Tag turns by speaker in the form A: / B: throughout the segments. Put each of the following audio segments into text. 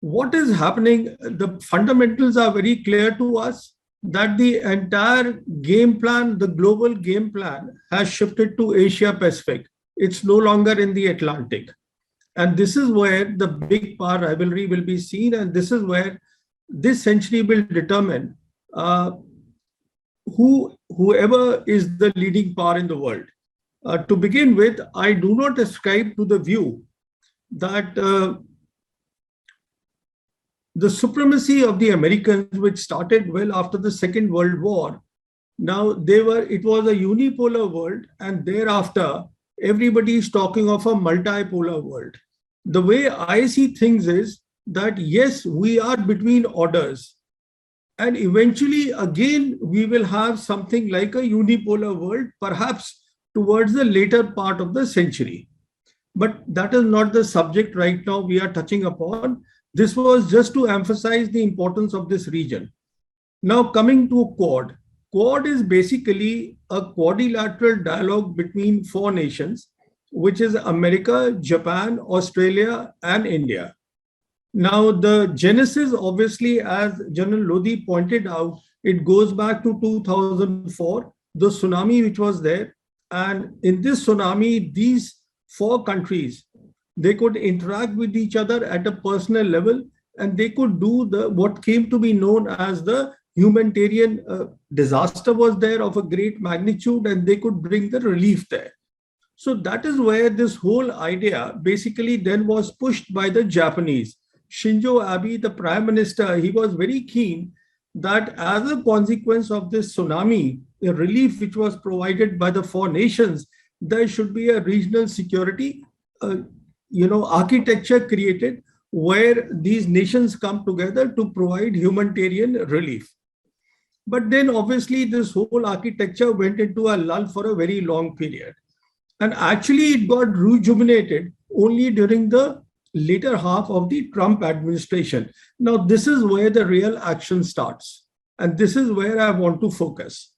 A: what is happening, the fundamentals are very clear to us that the entire game plan, the global game plan, has shifted to Asia Pacific. It's no longer in the Atlantic. And this is where the big power rivalry will be seen. And this is where this century will determine whoever is the leading power in the world. To begin with, I do not ascribe to the view that the supremacy of the Americans, which started well after the Second World War, now it was a unipolar world, and thereafter everybody is talking of a multipolar world. The way I see things is that yes, we are between orders, and eventually again we will have something like a unipolar world, perhaps towards the later part of the century. But that is not the subject right now we are touching upon. This was just to emphasize the importance of this region. Now coming to Quad. Quad is basically a quadrilateral dialogue between four nations, which is America, Japan, Australia, and India. Now the genesis, obviously, as General Lodi pointed out, it goes back to 2004, the tsunami which was there. And in this tsunami, these four countries, they could interact with each other at a personal level, and they could do what came to be known as the humanitarian disaster was there of a great magnitude, and they could bring the relief there. So that is where this whole idea basically then was pushed by the Japanese. Shinzo Abe, the prime minister, he was very keen that as a consequence of this tsunami, the relief which was provided by the four nations, there should be a regional security architecture created where these nations come together to provide humanitarian relief. But then obviously this whole architecture went into a lull for a very long period. And actually it got rejuvenated only during the later half of the Trump administration. Now this is where the real action starts. And this is where I want to focus.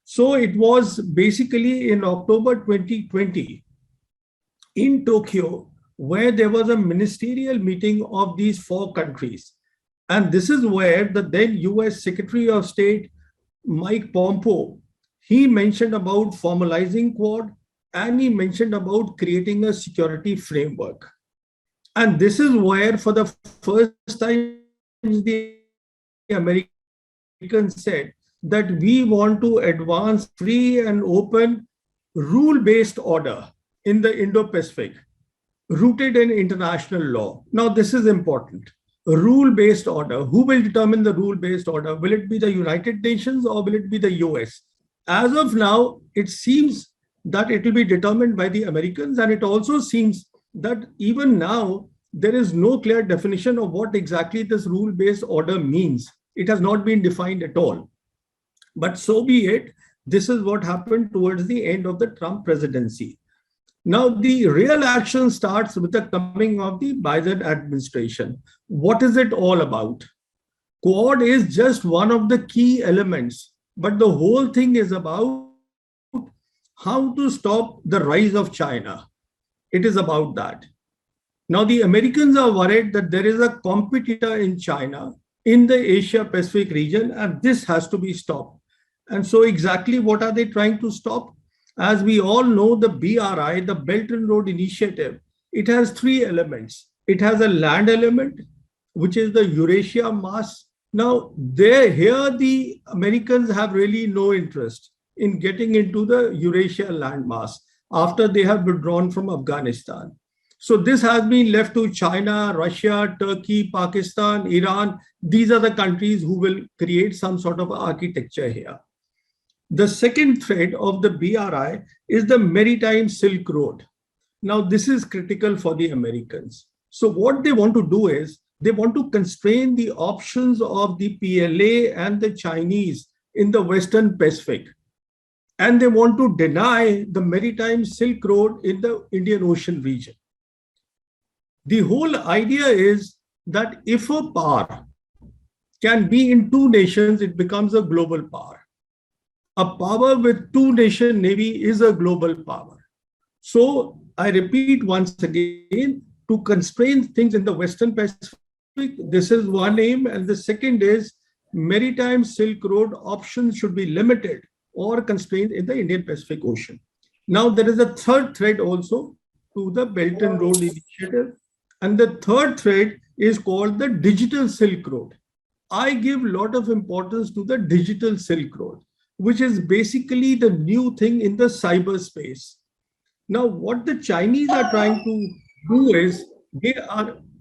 A: So it was basically in October 2020 in Tokyo, where there was a ministerial meeting of these four countries. And this is where the then US Secretary of State, Mike Pompeo, he mentioned about formalizing Quad, and he mentioned about creating a security framework. And this is where for the first time the Americans said that we want to advance free and open rule-based order in the Indo-Pacific, rooted in international law. Now, this is important. Rule-based order. Who will determine the rule-based order? Will it be the United Nations or will it be the US? As of now, it seems that it will be determined by the Americans, and it also seems that even now, there is no clear definition of what exactly this rule-based order means. It has not been defined at all. But so be it. This is what happened towards the end of the Trump presidency. Now, the real action starts with the coming of the Biden administration. What is it all about? Quad is just one of the key elements, but the whole thing is about how to stop the rise of China. It is about that. Now, the Americans are worried that there is a competitor in China in the Asia Pacific region, and this has to be stopped. And so exactly what are they trying to stop? As we all know, the BRI, the Belt and Road Initiative, it has three elements. It has a land element, which is the Eurasia mass. Now, here the Americans have really no interest in getting into the Eurasia landmass after they have withdrawn from Afghanistan. So this has been left to China, Russia, Turkey, Pakistan, Iran. These are the countries who will create some sort of architecture here. The second thread of the BRI is the Maritime Silk Road. Now, this is critical for the Americans. So what they want to do is they want to constrain the options of the PLA and the Chinese in the Western Pacific. And they want to deny the Maritime Silk Road in the Indian Ocean region. The whole idea is that if a power can be in two nations, it becomes a global power. A power with two nation navy is a global power. So I repeat once again, to constrain things in the Western Pacific this is one aim. And the second is maritime Silk Road options should be limited or constrained in the Indian Pacific Ocean. Now, there is a third thread also to the Belt and Road Initiative. And the third thread is called the Digital Silk Road. I give a lot of importance to the Digital Silk Road, which is basically the new thing in the cyberspace. Now, what the Chinese are trying to do is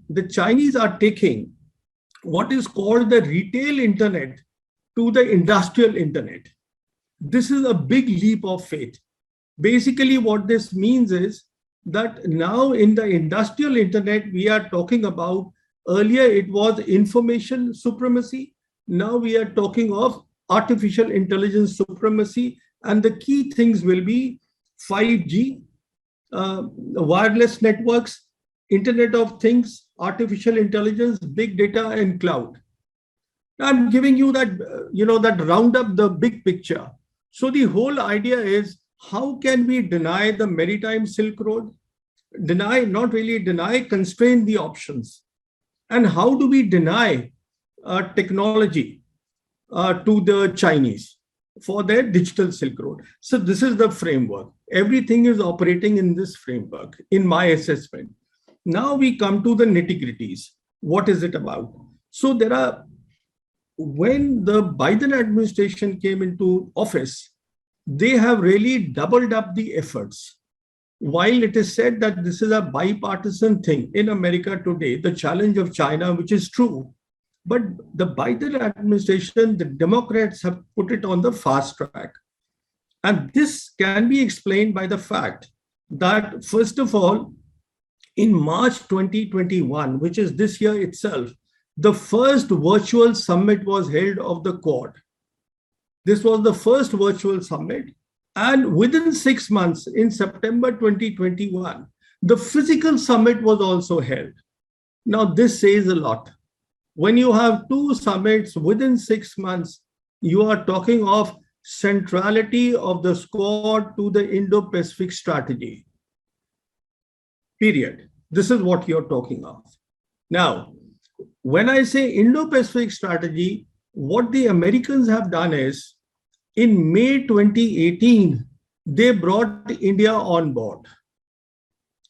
A: the Chinese are taking what is called the retail internet to the industrial internet. This is a big leap of faith. Basically, what this means is that now in the industrial internet, we are talking about, earlier it was information supremacy. Now we are talking of artificial intelligence supremacy. And the key things will be 5G, wireless networks, Internet of Things, artificial intelligence, big data, and cloud. I'm giving you that, that round up the big picture. So the whole idea is, how can we deny the maritime Silk Road? Not really deny, constrain the options. And how do we deny technology to the Chinese for their digital Silk Road? So this is the framework. Everything is operating in this framework, in my assessment. Now we come to the nitty-gritties. What is it about? So when the Biden administration came into office, they have really doubled up the efforts. While it is said that this is a bipartisan thing in America today, the challenge of China, which is true, but the Biden administration, the Democrats have put it on the fast track. And this can be explained by the fact that, first of all, in March 2021, which is this year itself, the first virtual summit was held of the Quad. This was the first virtual summit. And within 6 months, in September 2021, the physical summit was also held. Now, this says a lot. When you have two summits within 6 months, you are talking of centrality of the Quad to the Indo-Pacific strategy. Period. This is what you're talking of. Now, when I say Indo-Pacific strategy, what the Americans have done is, in May 2018, they brought India on board.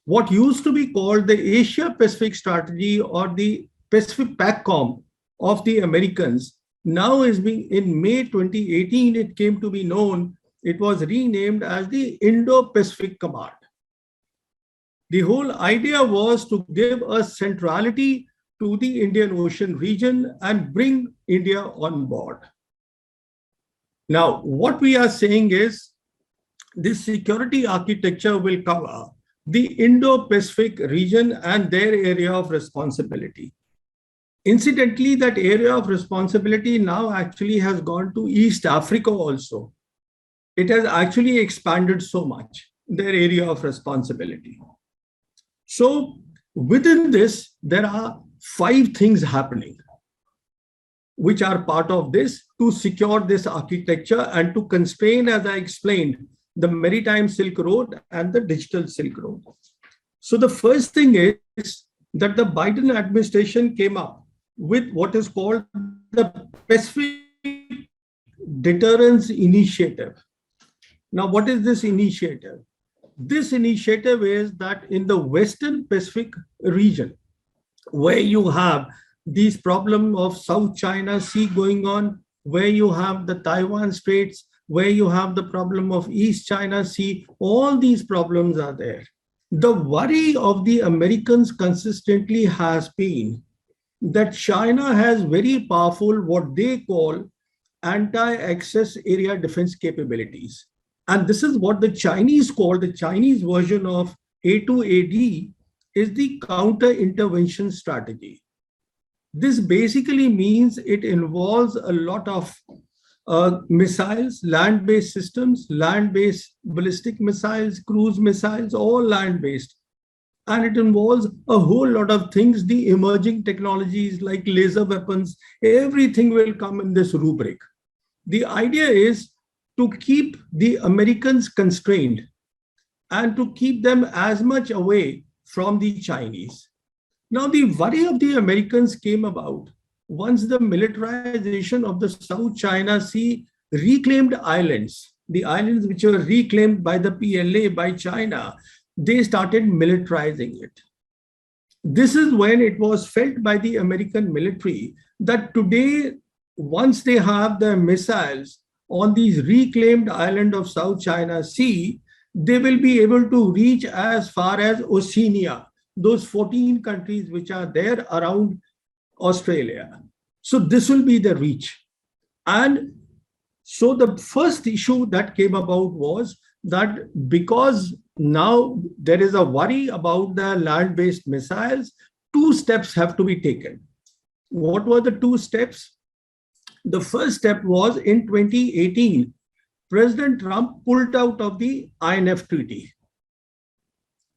A: What used to be called the Asia-Pacific strategy or the Pacific PACCOM of the Americans, now is being, in May 2018, it came to be known, it was renamed as the Indo-Pacific Command. The whole idea was to give a centrality to the Indian Ocean region and bring India on board. Now, what we are saying is, this security architecture will cover the Indo-Pacific region and their area of responsibility. Incidentally, that area of responsibility now actually has gone to East Africa also. It has actually expanded so much, their area of responsibility. So within this, there are 5 things happening, which are part of this to secure this architecture and to constrain, as I explained, the maritime Silk Road and the digital Silk Road. So the first thing is that the Biden administration came up with what is called the Pacific Deterrence Initiative. Now, what is this initiative? This initiative is that in the Western Pacific region, where you have these problem of South China Sea going on, where you have the Taiwan Straits, where you have the problem of East China Sea, all these problems are there. The worry of the Americans consistently has been that China has very powerful, what they call anti-access area defense capabilities. And this is what the Chinese call, the Chinese version of A2AD is the counter-intervention strategy. This basically means it involves a lot of missiles, land-based systems, land-based ballistic missiles, cruise missiles, all land-based. And it involves a whole lot of things, the emerging technologies like laser weapons, everything will come in this rubric. The idea is to keep the Americans constrained and to keep them as much away from the Chinese. Now, the worry of the Americans came about once the militarization of the South China Sea reclaimed islands, the islands which were reclaimed by the PLA, by China, they started militarizing it. This is when it was felt by the American military that today, once they have the missiles on these reclaimed island of South China Sea, they will be able to reach as far as Oceania, those 14 countries which are there around Australia. So this will be the reach. And so the first issue that came about was that because now there is a worry about the land-based missiles, two steps have to be taken. What were the two steps? The first step was in 2018, President Trump pulled out of the INF treaty.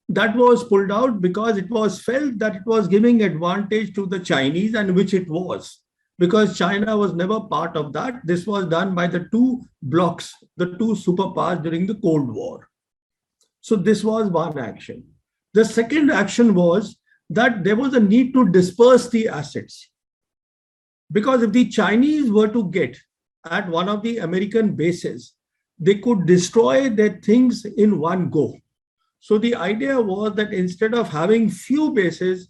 A: That was pulled out because it was felt that it was giving advantage to the Chinese, and which it was, because China was never part of that. This was done by the two blocs, the two superpowers during the Cold War. So this was one action. The second action was that there was a need to disperse the assets. Because if the Chinese were to get at one of the American bases, they could destroy their things in one go. So the idea was that instead of having few bases,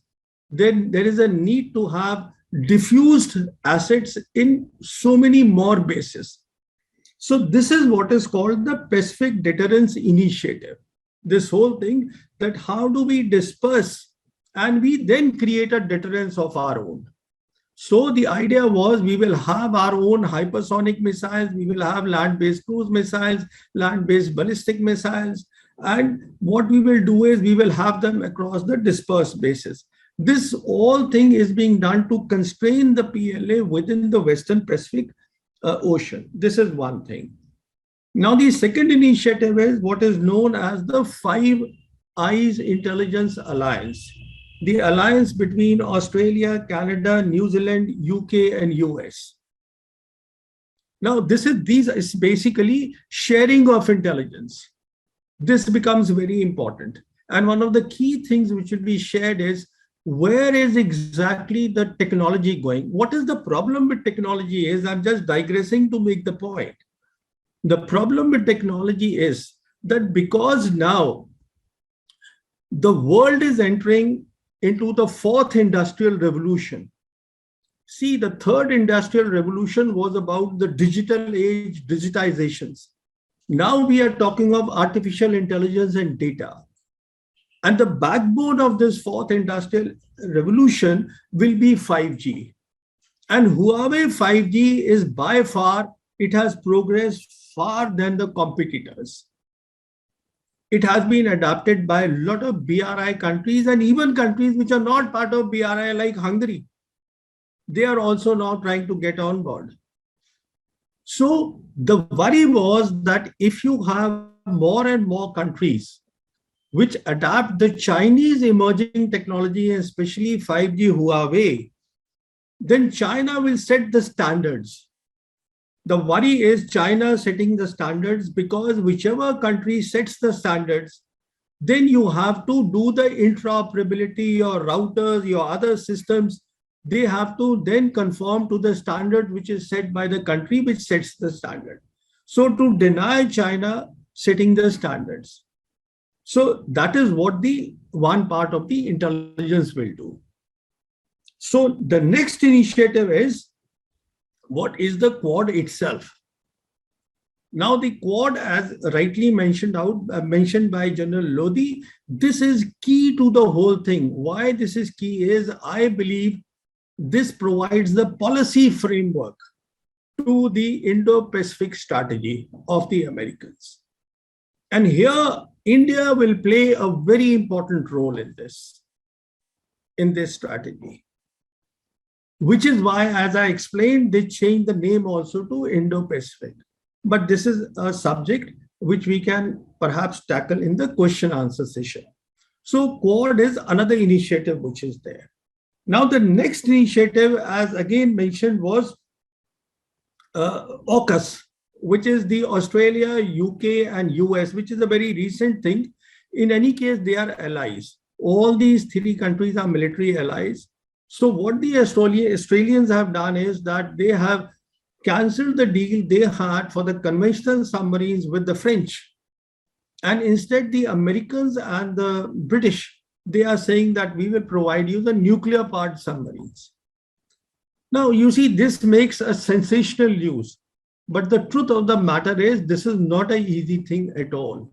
A: then there is a need to have diffused assets in so many more bases. So this is what is called the Pacific Deterrence Initiative. This whole thing, that how do we disperse and we then create a deterrence of our own. So the idea was we will have our own hypersonic missiles, we will have land-based cruise missiles, land-based ballistic missiles, and what we will do is we will have them across the dispersed bases. This whole thing is being done to constrain the PLA within the Western Pacific Ocean. This is one thing. Now, the second initiative is what is known as the Five Eyes Intelligence Alliance, the alliance between Australia, Canada, New Zealand, UK, and US. Now, this is basically sharing of intelligence. This becomes very important. And one of the key things which will be shared is where is exactly the technology going? What is the problem with technology is, I'm just digressing to make the point. The problem with technology is that because now the world is entering into the fourth industrial revolution. See, the third industrial revolution was about the digital age, digitizations. Now we are talking of artificial intelligence and data. And the backbone of this fourth industrial revolution will be 5G. And Huawei 5G is by far, it has progressed far than the competitors. It has been adopted by a lot of BRI countries and even countries which are not part of BRI like Hungary. They are also now trying to get on board. So the worry was that if you have more and more countries which adapt the Chinese emerging technology, especially 5G Huawei, then China will set the standards. The worry is China setting the standards, because whichever country sets the standards, then you have to do the interoperability, your routers, your other systems, they have to then conform to the standard which is set by the country which sets the standard. So to deny China setting the standards. So that is what the one part of the intelligence will do. So the next initiative is, what is the Quad itself? Now the Quad, as rightly mentioned by General Lodi, this is key to the whole thing. Why this is key is, I believe this provides the policy framework to the Indo-Pacific strategy of the Americans. And here, India will play a very important role in this strategy. Which is why, as I explained, they changed the name also to Indo-Pacific. But this is a subject which we can perhaps tackle in the question answer session. So Quad is another initiative which is there. Now the next initiative, as again mentioned, was AUKUS, which is the Australia, UK, and US, which is a very recent thing. In any case, they are allies. All these three countries are military allies. So what the Australians have done is that they have cancelled the deal they had for the conventional submarines with the French. And instead, the Americans and the British, they are saying that we will provide you the nuclear powered submarines. Now, you see, this makes a sensational news. But the truth of the matter is, this is not an easy thing at all.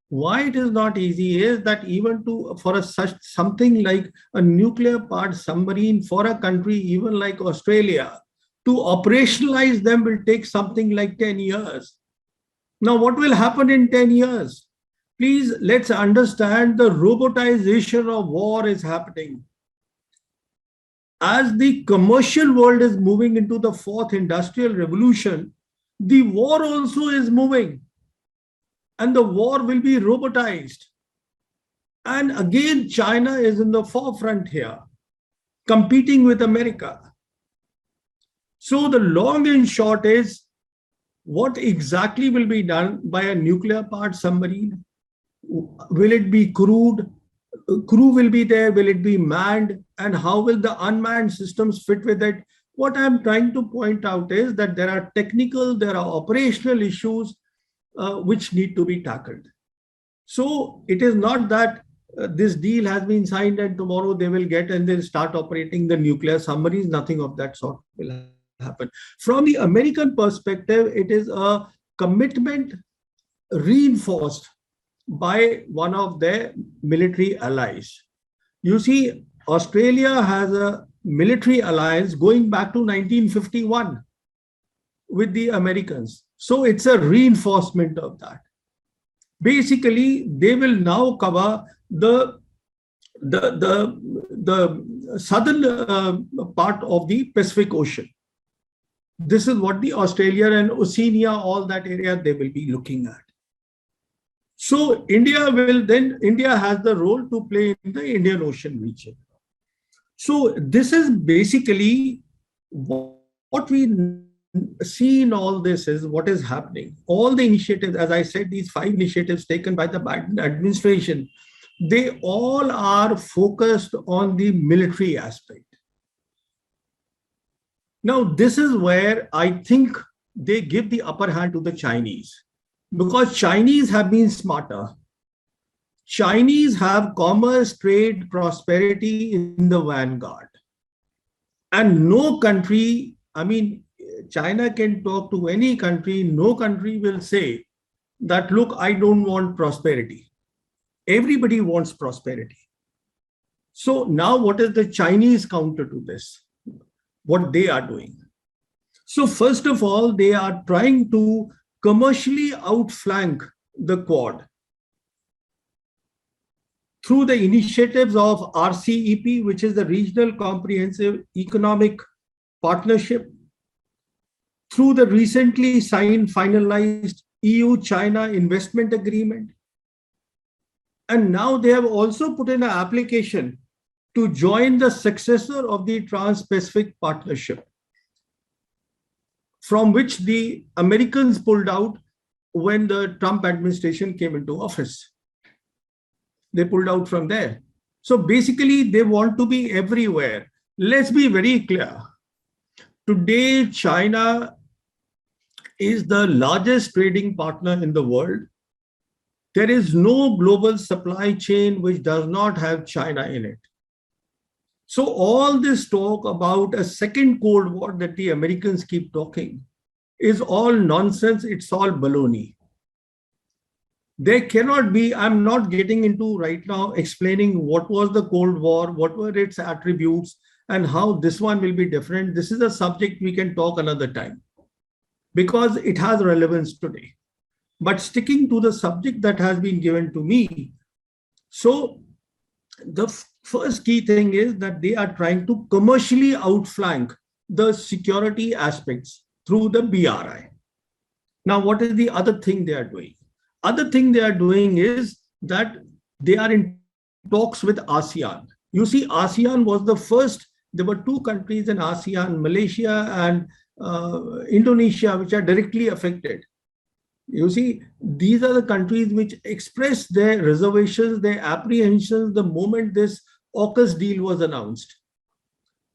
A: Why it is not easy is that even for such something like a nuclear powered submarine for a country even like Australia, to operationalize them will take something like 10 years. Now, what will happen in 10 years? Please, let's understand the robotization of war is happening. As the commercial world is moving into the fourth industrial revolution, the war also is moving. And the war will be robotized. And again, China is in the forefront here, competing with America. So the long and short is, what exactly will be done by a nuclear powered submarine? Will it be crewed? Crew will be there? Will it be manned? And how will the unmanned systems fit with it? What I'm trying to point out is that there are technical, there are operational issues which need to be tackled. So it is not that this deal has been signed and tomorrow they will get and they'll start operating the nuclear submarines. Nothing of that sort will happen. From the American perspective, it is a commitment reinforced by one of their military allies. You see, Australia has a military alliance going back to 1951 with the Americans. So it's a reinforcement of that. Basically, they will now cover the southern part of the Pacific Ocean. This is what the Australia and Oceania, all that area, they will be looking at. So India has the role to play in the Indian Ocean region. So this is basically what we see in all this is what is happening. All the initiatives, as I said, these 5 initiatives taken by the Biden administration, they all are focused on the military aspect. Now, this is where I think they give the upper hand to the Chinese, because Chinese have been smarter. Chinese have commerce, trade, prosperity in the vanguard. And no country, I mean, China can talk to any country, no country will say that, look, I don't want prosperity. Everybody wants prosperity. So now what is the Chinese counter to this? What they are doing? So first of all, they are trying to commercially outflank the Quad through the initiatives of RCEP, which is the Regional Comprehensive Economic Partnership, through the recently signed, finalized EU-China Investment Agreement. And now they have also put in an application to join the successor of the Trans-Pacific Partnership, from which the Americans pulled out when the Trump administration came into office. They pulled out from there. So basically, they want to be everywhere. Let's be very clear. Today, China is the largest trading partner in the world. There is no global supply chain which does not have China in it. So all this talk about a second Cold War that the Americans keep talking is all nonsense. It's all baloney. There cannot be, I'm not getting into right now explaining what was the Cold War, what were its attributes, and how this one will be different. This is a subject we can talk another time because it has relevance today. But sticking to the subject that has been given to me, so the first key thing is that they are trying to commercially outflank the security aspects through the BRI. Now, what is the other thing they are doing? Other thing they are doing is that they are in talks with ASEAN. You see, ASEAN was the first, there were 2 countries in ASEAN, Malaysia and Indonesia, which are directly affected. You see, these are the countries which expressed their reservations, their apprehensions the moment this AUKUS deal was announced.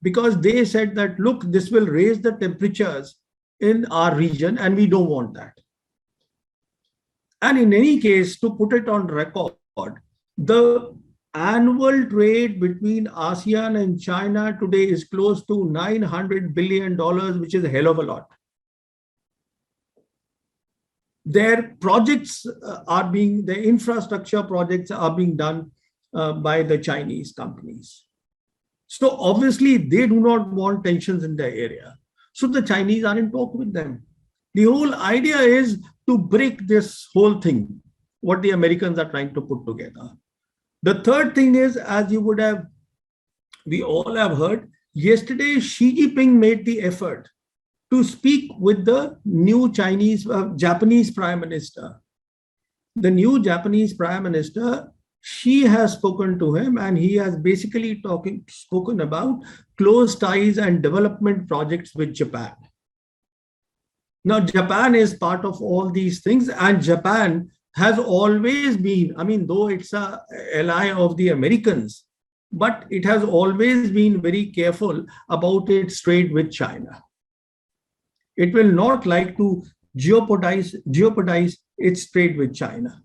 A: Because they said that, look, this will raise the temperatures in our region and we don't want that. And in any case, to put it on record, the annual trade between ASEAN and China today is close to $900 billion, which is a hell of a lot. Their projects their infrastructure projects are being done by the Chinese companies. So obviously they do not want tensions in their area. So the Chinese are in talk with them. The whole idea is to break this whole thing, what the Americans are trying to put together. The third thing is, as we all have heard, yesterday Xi Jinping made the effort to speak with the new Japanese Prime Minister. The new Japanese Prime Minister, she has spoken to him and he has basically spoken about close ties and development projects with Japan. Now, Japan is part of all these things, and Japan has always been, I mean, though it's an ally of the Americans, but it has always been very careful about its trade with China. It will not like to jeopardize its trade with China.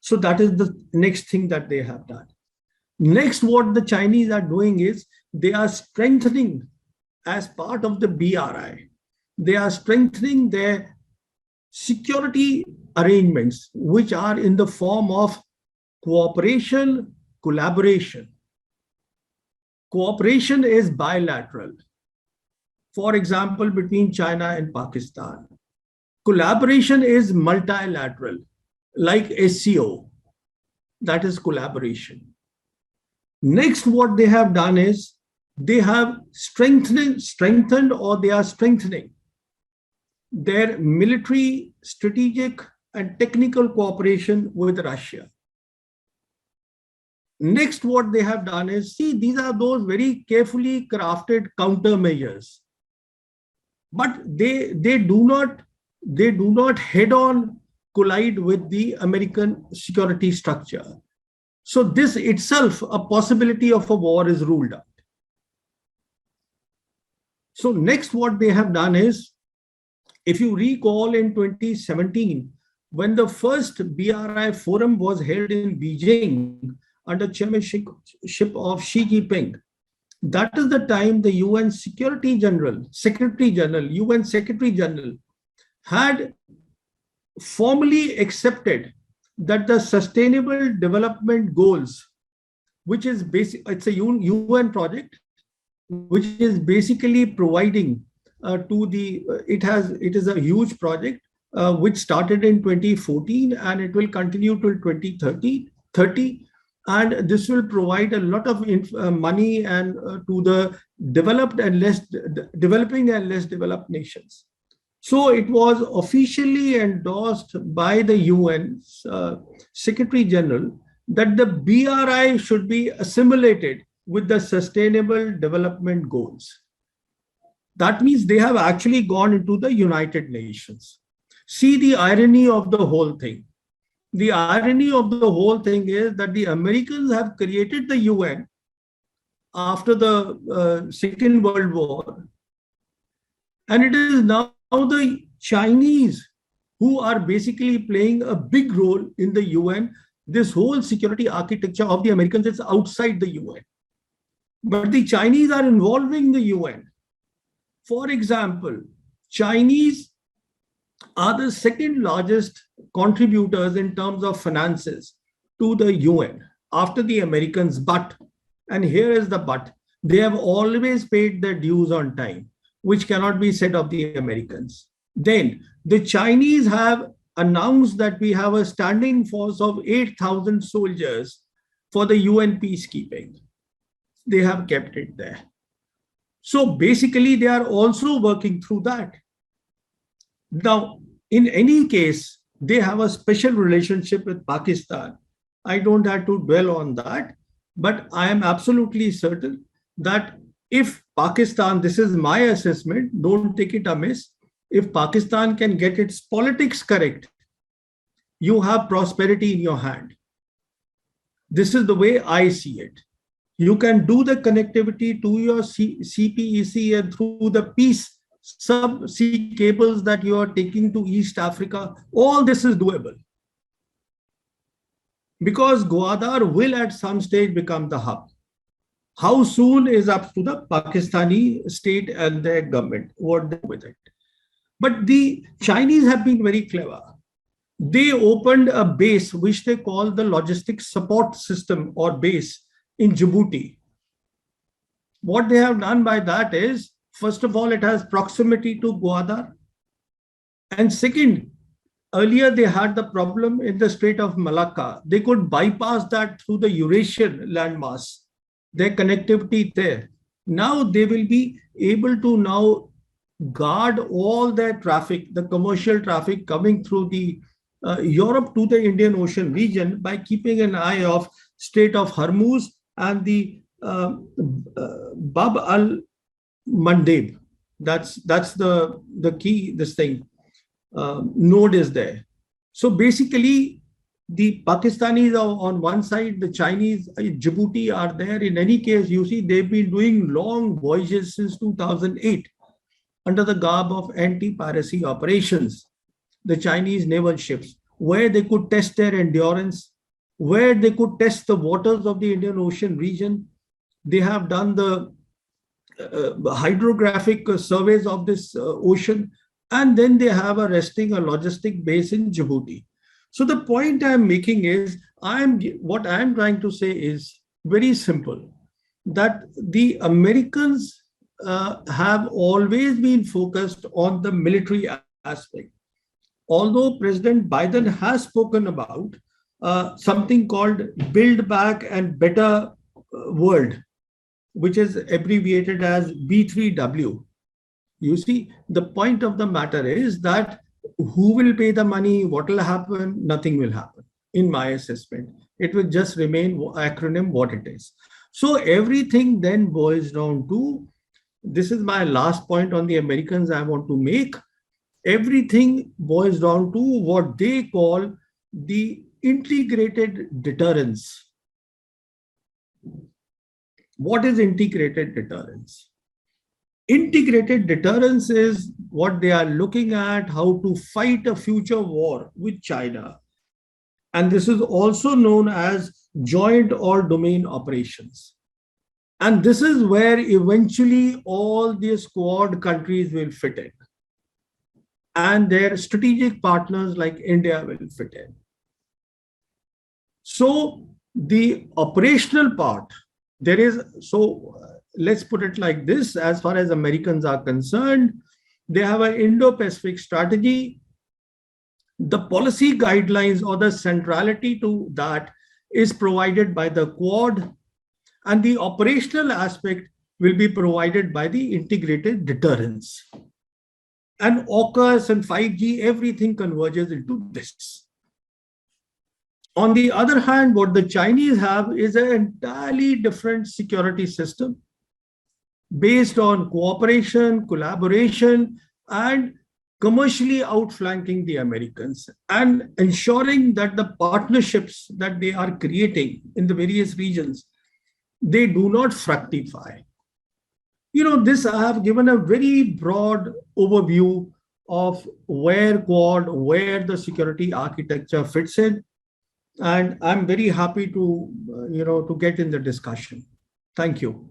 A: So that is the next thing that they have done. Next, what the Chinese are doing is they are strengthening, as part of the BRI, they are strengthening their security arrangements, which are in the form of cooperation, collaboration. Cooperation is bilateral. For example, between China and Pakistan. Collaboration is multilateral, like SCO. That is collaboration. Next, what they have done is they have strengthened their military, strategic, and technical cooperation with Russia. Next, what they have done is, see, these are those very carefully crafted countermeasures. But they do not head-on collide with the American security structure. So this itself, a possibility of a war is ruled out. So next, what they have done is, if you recall in 2017, when the first BRI forum was held in Beijing under chairmanship of Xi Jinping, that is the time the UN Secretary General had formally accepted that the Sustainable Development Goals, which is it's a UN project, which is basically providing it is a huge project which started in 2014 and it will continue till 2030. And this will provide a lot of money and to the developing and less developed nations. So it was officially endorsed by the UN Secretary General that the BRI should be assimilated with the Sustainable Development Goals. That means they have actually gone into the United Nations. See the irony of the whole thing. The irony of the whole thing is that the Americans have created the UN after the Second World War. And it is now the Chinese who are basically playing a big role in the UN. This whole security architecture of the Americans is outside the UN. But the Chinese are involving the UN. For example, Chinese are the second largest contributors in terms of finances to the UN after the Americans. But, and here is the but, they have always paid their dues on time, which cannot be said of the Americans. Then the Chinese have announced that we have a standing force of 8,000 soldiers for the UN peacekeeping. They have kept it there. So basically, they are also working through that. Now, in any case, they have a special relationship with Pakistan. I don't have to dwell on that, but I am absolutely certain that if Pakistan, this is my assessment, don't take it amiss, if Pakistan can get its politics correct you have prosperity in your hand. This is the way I see it. You can do the connectivity to your CPEC and through the peace sub-sea cables that you are taking to East Africa. All this is doable. Because Gwadar will at some stage become the hub. How soon is up to the Pakistani state and their government, what they do with it. But the Chinese have been very clever. They opened a base which they call the logistics support system or base in Djibouti. What they have done by that is, first of all, it has proximity to Gwadar. And second, earlier they had the problem in the Strait of Malacca. They could bypass that through the Eurasian landmass, their connectivity there. Now they will be able to now guard all their traffic, the commercial traffic coming through the Europe to the Indian Ocean region by keeping an eye of Strait of Hormuz and the Bab al-Mandeb. That's the key, this thing, node is there. So basically, the Pakistanis are on one side, the Chinese, Djibouti are there. In any case, you see, they've been doing long voyages since 2008 under the garb of anti-piracy operations. The Chinese naval ships, where they could test their endurance, where they could test the waters of the Indian Ocean region. They have done the hydrographic surveys of this ocean, and then they have a logistic base in Djibouti. So the point I'm making is, what I'm trying to say is very simple, that the Americans have always been focused on the military aspect. Although President Biden has spoken about something called Build Back and Better World, which is abbreviated as B3W. You see, the point of the matter is that who will pay the money, what will happen, nothing will happen, in my assessment. It will just remain acronym what it is. So everything then boils down to, this is my last point on the Americans I want to make, everything boils down to what they call the integrated deterrence. What is integrated deterrence? Integrated deterrence is what they are looking at, how to fight a future war with China. And this is also known as joint or domain operations. And this is where eventually all these Quad countries will fit in. And their strategic partners like India will fit in. So the operational part, let's put it like this, as far as Americans are concerned, they have an Indo-Pacific strategy. The policy guidelines or the centrality to that is provided by the Quad, and the operational aspect will be provided by the integrated deterrence. And AUKUS and 5G, everything converges into this. On the other hand, what the Chinese have is an entirely different security system based on cooperation, collaboration, and commercially outflanking the Americans and ensuring that the partnerships that they are creating in the various regions, they do not fructify. This I have given a very broad overview of where Quad, where the security architecture fits in. And I'm very happy to get in the discussion. Thank you.